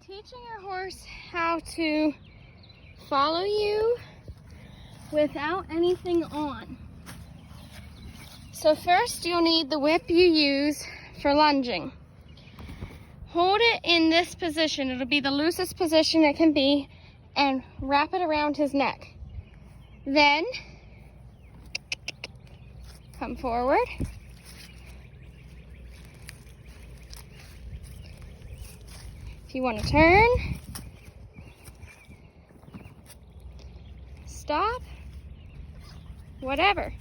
Teaching your horse how to follow you without anything on. So first you'll need the whip you use for lunging. Hold it in this position. It'll be the loosest position it can be, and wrap it around his neck. Then come forward. If you want to turn, stop, whatever.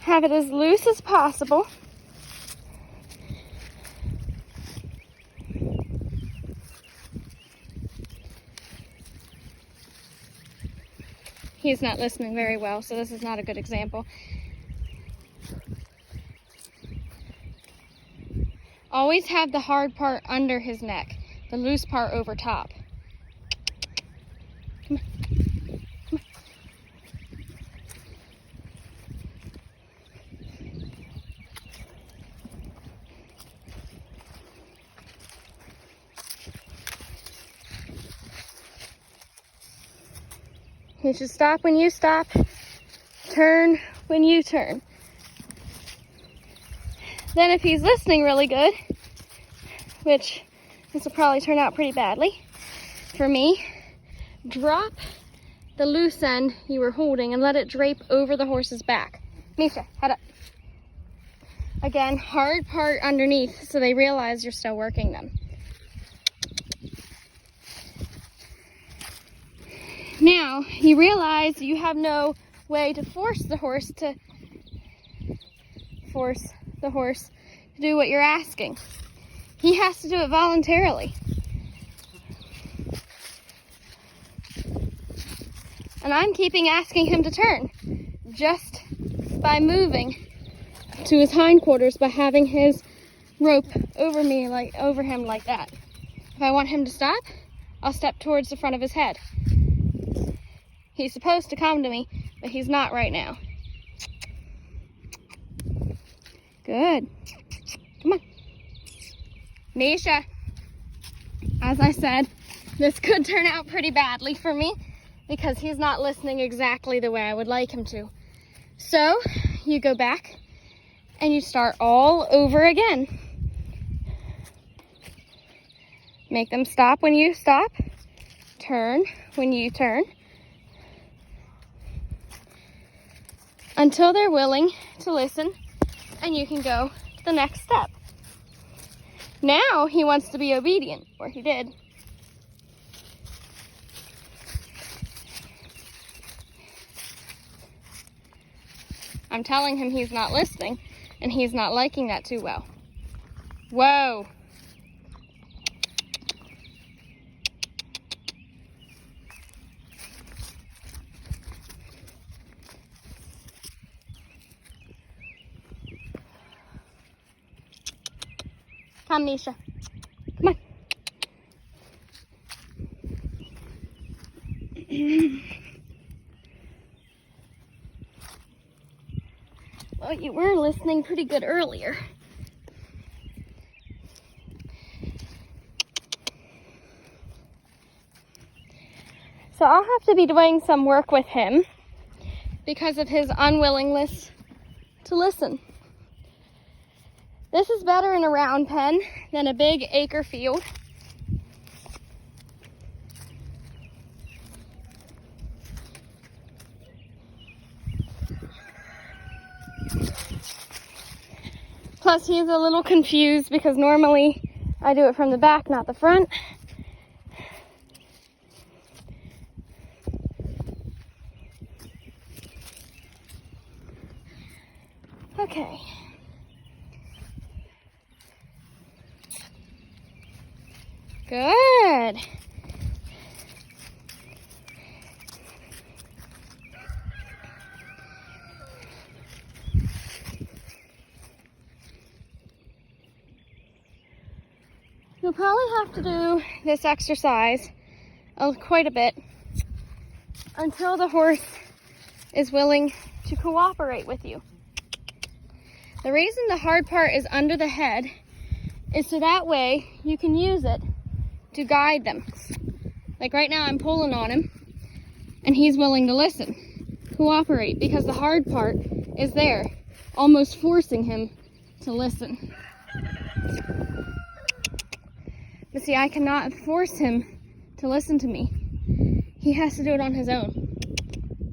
Have it as loose as possible. He's not listening very well, so this is not a good example. Always have the hard part under his neck, the loose part over top. Come on. Come on. You should stop when you stop, turn when you turn. Then if he's listening really good, which this will probably turn out pretty badly for me, drop the loose end you were holding and let it drape over the horse's back. Misha, head up. Again, hard part underneath so they realize you're still working them. Now, you realize you have no way to force the horse to do what you're asking. He has to do it voluntarily. And I'm keeping asking him to turn just by moving to his hindquarters, by having his rope over him like that. If I want him to stop, I'll step towards the front of his head. He's supposed to come to me, but he's not right now. Good. Come on. Misha, as I said, this could turn out pretty badly for me because he's not listening exactly the way I would like him to. So you go back and you start all over again. Make them stop when you stop, turn when you turn, until they're willing to listen, and you can go to the next step. Now he wants to be obedient, or he did. I'm telling him he's not listening, and he's not liking that too well. Whoa. Come, Misha. Come on. Well, you were listening pretty good earlier. So I'll have to be doing some work with him because of his unwillingness to listen. This is better in a round pen than a big acre field. Plus he's a little confused because normally I do it from the back, not the front. Okay. Good. You'll probably have to do this exercise quite a bit until the horse is willing to cooperate with you. The reason the hard part is under the head is so that way you can use it to guide them. Like right now I'm pulling on him and he's willing to listen, cooperate, because the hard part is there, almost forcing him to listen. But see, I cannot force him to listen to me. He has to do it on his own.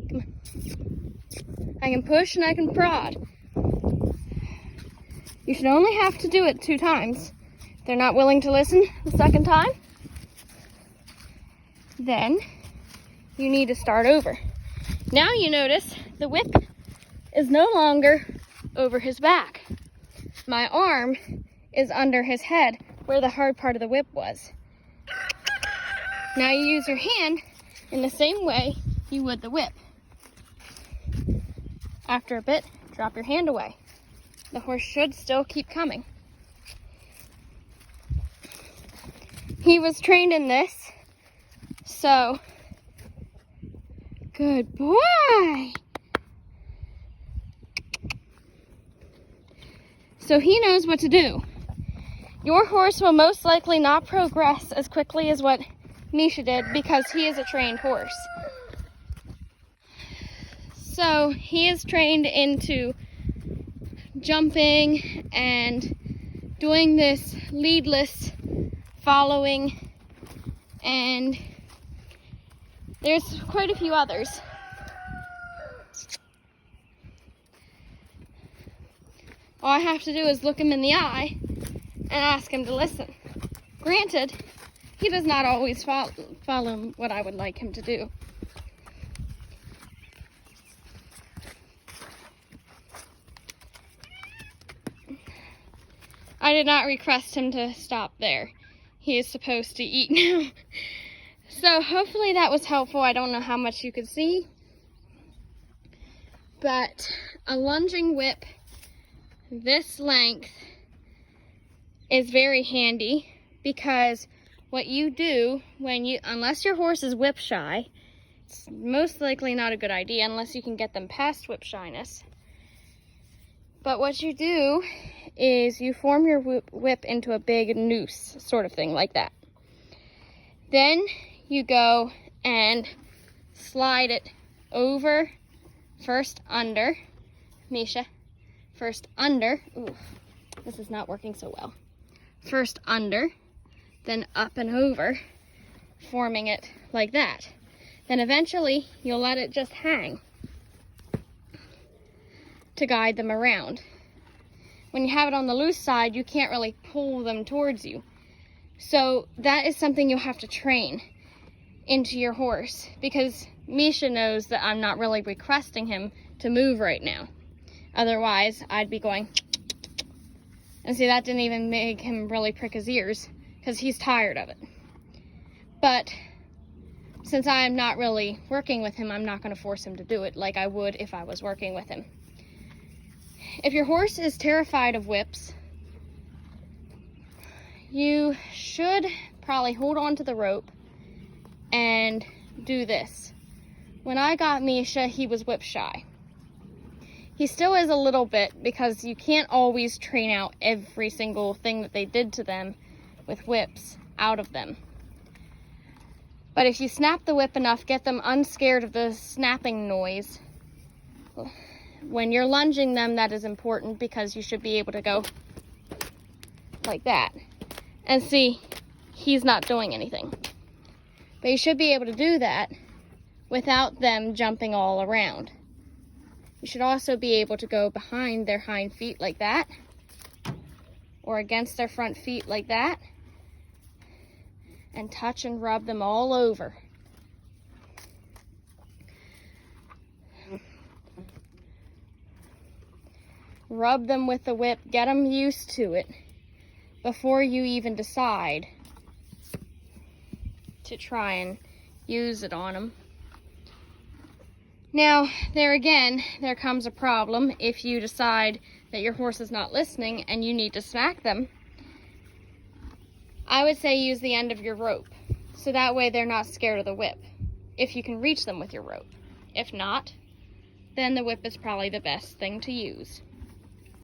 Come on. I can push and I can prod. You should only have to do it 2 times. If they're not willing to listen the second time, then you need to start over. Now you notice the whip is no longer over his back. My arm is under his head where the hard part of the whip was. Now you use your hand in the same way you would the whip. After a bit, drop your hand away. The horse should still keep coming. He was trained in this, so good boy. So he knows what to do. Your horse will most likely not progress as quickly as what Misha did because he is a trained horse. So he is trained into jumping and doing this leadless following, and there's quite a few others. All I have to do is look him in the eye and ask him to listen. Granted, he does not always follow what I would like him to do. I did not request him to stop there. He is supposed to eat now. So hopefully that was helpful. I don't know how much you could see, but a lunging whip this length is very handy, because what you do unless your horse is whip shy, it's most likely not a good idea unless you can get them past whip shyness. But what you do is you form your whip into a big noose sort of thing, like that. Then you go and slide it over, first under. Misha, first under. Ooh, this is not working so well. First under, then up and over, forming it like that. Then eventually you'll let it just hang to guide them around. When you have it on the loose side, you can't really pull them towards you. So that is something you'll have to train into your horse, because Misha knows that I'm not really requesting him to move right now. Otherwise, I'd be going, and see, that didn't even make him really prick his ears, because he's tired of it. But since I'm not really working with him, I'm not going to force him to do it like I would if I was working with him. If your horse is terrified of whips, you should probably hold on to the rope and do this. When I got Misha, he was whip shy. He still is a little bit, because you can't always train out every single thing that they did to them with whips out of them. But if you snap the whip enough, get them unscared of the snapping noise. When you're lunging them, that is important, because you should be able to go like that. And see, he's not doing anything. But you should be able to do that without them jumping all around. You should also be able to go behind their hind feet like that, or against their front feet like that, and touch and rub them all over. Rub them with the whip, get them used to it before you even decide to try and use it on them. Now, there again, there comes a problem if you decide that your horse is not listening and you need to smack them. I would say use the end of your rope, so that way they're not scared of the whip, if you can reach them with your rope. If not, then the whip is probably the best thing to use.